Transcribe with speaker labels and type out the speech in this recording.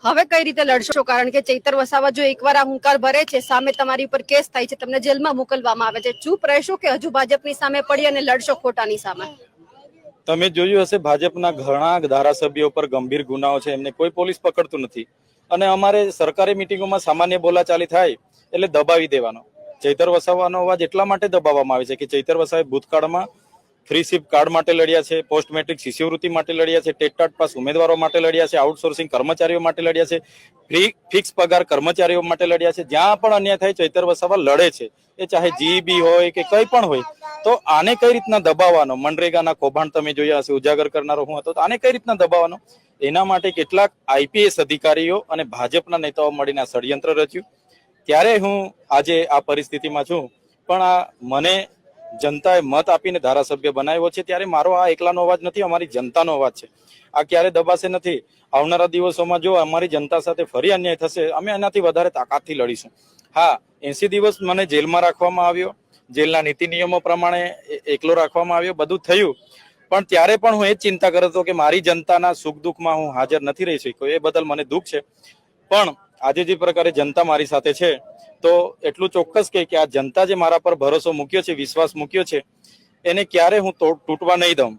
Speaker 1: હવે કઈ રીતે લડશો? કારણ કે ચૈતર વસાવા જો એકવાર આ હુંકાર ભરે છે, સામે તમારી ઉપર કેસ થાય છે, તમને જેલમાં મોકલવામાં આવે છે, ચૂપ રહેશો કે હજુ ભાજપની સામે પડી અને લડશો ખોટાની સામે?
Speaker 2: તમે જોયું હશે ભાજપના ઘણા ધારાસભ્યો પર ગંભીર ગુનાઓ છે, એમને કોઈ પોલીસ પકડતું નથી. અને અમારે સરકારી મિટિંગોમાં સામાન્ય બોલાચાલી થાય એટલે દબાવી દેવાનો. ચૈતર વસાવાનો અવાજ એટલા માટે દબાવવામાં આવે છે કે ચૈતર વસાવે ભૂતકાળમાં ફ્રી સિપ કાર્ડ માટે લડ્યા છે, પોસ્ટ મેટ્રિક શિષ્યવૃત્તિ માટે લડ્યા છે, ટેટ પાસ ઉમેદવારો માટે લડ્યા છે, આઉટસોર્સિંગ કર્મચારીઓ માટે લડ્યા છે, ફિક્સ પગાર કર્મચારીઓ માટે લડ્યા છે. જ્યાં પણ અન્યાય થાય ચૈતર વસાવા લડે છે, એ ચાહે જીબી હોય કે કંઈ પણ હોય. તો આને કઈ રીતના દબાવવાનો? મનરેગાના કૌભાંડ તમે જોયા હશે, ઉજાગર કરનારો હું હતો, તો આને કઈ રીતના દબાવવાનો? એના માટે કેટલાક આઈપીએસ અધિકારીઓ અને ભાજપના નેતાઓ મળીને ષડયંત્ર રચ્યું. ત્યારે હું આજે આ પરિસ્થિતિમાં છું. પણ આ મને જનતાએ મત આપીને ધારાસભ્ય બનાવ્યો છે, ત્યારે મારો આ એકલાનો અવાજ નથી, અમારી જનતાનો અવાજ છે. આ ક્યારે દબાશે નથી. આવનારા દિવસોમાં જો અમારી જનતા સાથે ફરી અન્યાય થશે, અમે એનાથી વધારે તાકાતથી લડીશું. હા, 80 દિવસ મને જેલમાં રાખવામાં આવ્યો, જેલના નીતિ નિયમો પ્રમાણે એકલો રાખવામાં આવ્યો, બધું થયું. પણ ત્યારે પણ હું એ જ ચિંતા કરતો કે મારી જનતાના સુખ દુઃખમાં હું હાજર નથી રહી શક્યો. એ બદલ મને દુઃખ છે. પણ આજે જે પ્રકારે જનતા મારી સાથે છે, તો એટલું ચોક્કસ કે આ જનતા જે મારા પર ભરોસો મૂક્યો છે, વિશ્વાસ મૂક્યો છે, એને ક્યારે હું તૂટવા નહીં દઉં.